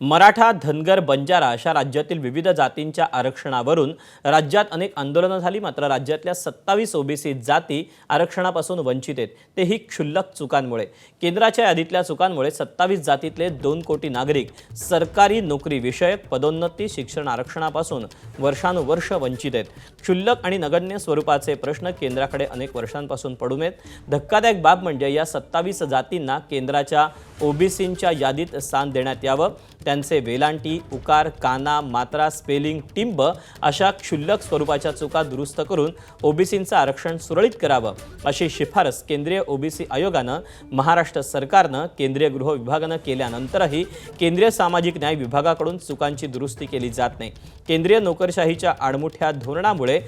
मराठा, धनगर, बंजारा अशा राज्यातील विविध जातींच्या आरक्षणावरून राज्यात अनेक आंदोलनं झाली। मात्र राज्यातल्या 27 ओबीसी जाती आरक्षणापासून वंचित आहेत, तेही क्षुल्लक चुकांमुळे। केंद्राच्या यादीतल्या चुकांमुळे 27 जातीतले 2 कोटी नागरिक सरकारी नोकरी विषयक पदोन्नती, शिक्षण आरक्षणापासून वर्षानुवर्ष वंचित आहेत। क्षुल्लक आणि नगण्य स्वरूपाचे प्रश्न केंद्राकडे अनेक वर्षांपासून पडून आहेत। धक्कादायक बाब म्हणजे या 27 जातींना केंद्राच्या ओबीसींच्या यादीत स्थान देण्यात यावं। त्यांचे वेलांटी, उकार, काना, मात्रा, स्पेलिंग, टिंब अशा क्षुल्लक स्वरूपाच्या चुका दुरुस्त करून ओबीसींचं आरक्षण सुरळीत करावं, अशी शिफारस केंद्रीय ओबीसी आयोगानं महाराष्ट्र सरकारनं केंद्रीय गृह विभागानं केल्यानंतरही केंद्रीय सामाजिक न्याय विभागाकडून चुकांची दुरुस्ती केली जात नाही। केंद्रीय नोकरशाहीच्या आडमुठ्या धोरणामुळे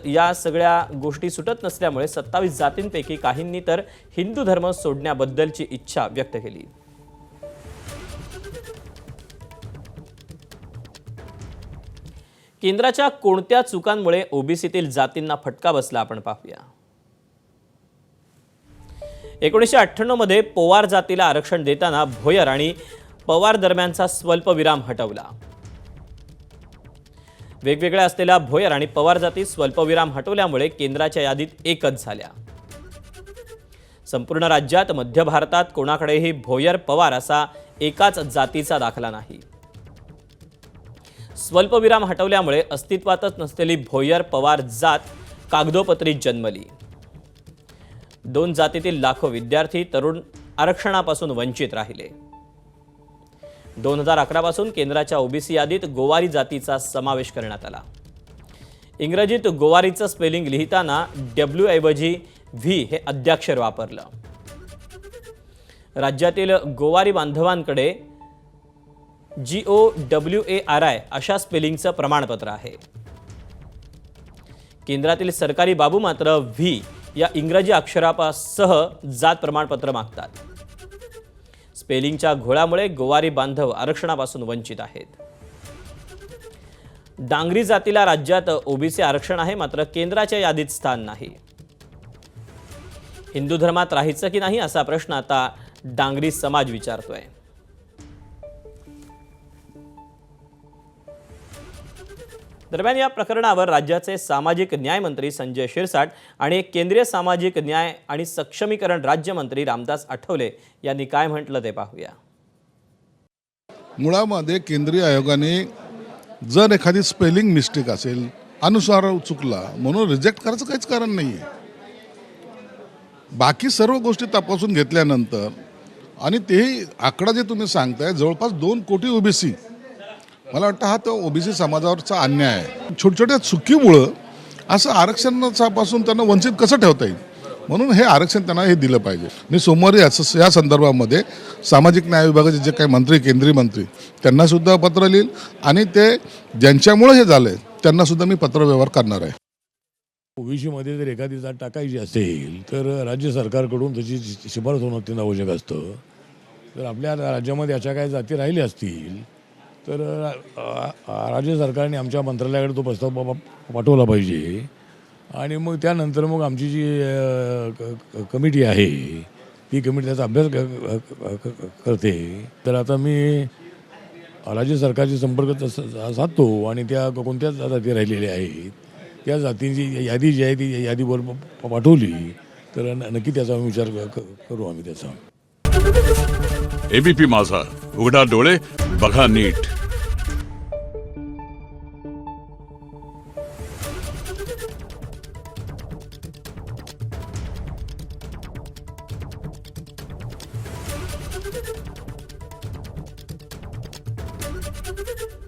या सगळ्या गोष्टी सुटत नसल्यामुळे 27 जातींपैकी काहींनी तर हिंदू धर्म सोडण्याबद्दलची इच्छा व्यक्त केली। केंद्राच्या कोणत्या चुकांमुळे ओबीसीतील जातींना फटका बसला आपण पाहूया। 1998 मध्ये पोवार जातीला आरक्षण देताना भोयर आणि पवार दरम्यानचा स्वल्पविराम हटवला। वेगवेगळ्या असलेल्या भोयर आणि पवार जाती स्वल्पविराम हटवल्यामुळे केंद्राच्या यादीत एकच झाल्या। संपूर्ण राज्यात मध्य भारतात कोणाकडेही भोयर पवार असा एकाच जातीचा दाखला नाही। स्वल्पविराम हटवल्यामुळे अस्तित्वातच नसलेली भोयर पवार जात कागदोपत्री जन्मली। 2 जातीतील लाखो विद्यार्थी तरुण आरक्षणापासून वंचित राहिले। 2011 पासून केंद्राच्या ओबीसी यादीत गोवारी जातीचा समावेश करण्यात आला। इंग्रजीत गोवारीचं स्पेलिंग लिहिताना W ऐवजी V हे अद्याक्षर वापरलं। राज्यातील गोवारी बांधवांकडे GOWARI अशा स्पेलिंगचं प्रमाणपत्र आहे। केंद्रातील सरकारी बाबू मात्र V या इंग्रजी अक्षरासह जात प्रमाणपत्र मागतात। स्पेलिंगच्या घोळामुळे गोवारी बांधव आरक्षणापासून वंचित आहेत। डांगरी जातीला राज्यात ओबीसी आरक्षण आहे, मात्र केंद्राच्या यादीत स्थान नाही। हिंदू धर्मात राहायचं की नाही असा प्रश्न आता डांगरी समाज विचारतोय। दरम्यान या प्रकरणावर राज्याचे सामाजिक न्याय मंत्री संजय शिरसाट आणि केंद्रीय सामाजिक न्याय आणि सक्षमीकरण राज्यमंत्री रामदास आठवले यांनी काय म्हटलं ते पाहूया। मुळामध्ये केंद्रीय आयोगाने जर एखादी स्पेलिंग मिस्टेक असेल, अनुस्वार चुकला म्हणून रिजेक्ट करायचं काहीच कारण नाही आहे। बाकी सर्व गोष्टी तपासून घेतल्यानंतर आणि तेही आकडा जे तुम्ही सांगताय जवळपास 2 कोटी ओबीसी, मला वाटतं हा तो ओबीसी समाजावरचा अन्याय आहे। छोट्या चुकीमुळं असं आरक्षणापासून त्यांना वंचित कसं ठेवता येईल, म्हणून हे आरक्षण त्यांना हे दिलं पाहिजे। मी सोमवारी या संदर्भामध्ये सामाजिक न्याय विभागाचे जे काही मंत्री, केंद्रीय मंत्री त्यांना सुद्धा पत्र लिहिल आणि ते ज्यांच्यामुळे हे झालंय त्यांना सुद्धा मी पत्रव्यवहार करणार आहे। ओबीसीमध्ये जर एखादी जात टाकायची असेल तर राज्य सरकारकडून त्याची शिफारस होणं अत्यंत आवश्यक असतं। जर आपल्या राज्यामध्ये अशा काही जाती राहिल्या असतील तर राज्य सरकारने आमच्या मंत्रालयाकडे तो प्रस्ताव पाठवला पाहिजे आणि मग त्यानंतर मग आमची जी कमिटी आहे ती कमिटी त्याचा अभ्यास करते। तर आता मी राज्य सरकारशी संपर्क साधतो आणि त्या कोणत्या जाती राहिलेल्या आहेत त्या जातींची यादी जी आहे ती यादीवर पाठवली तर नक्की त्याचा विचार करू आम्ही त्याचा। एबीपी माझा, उघडा डोळे बघा नीट। you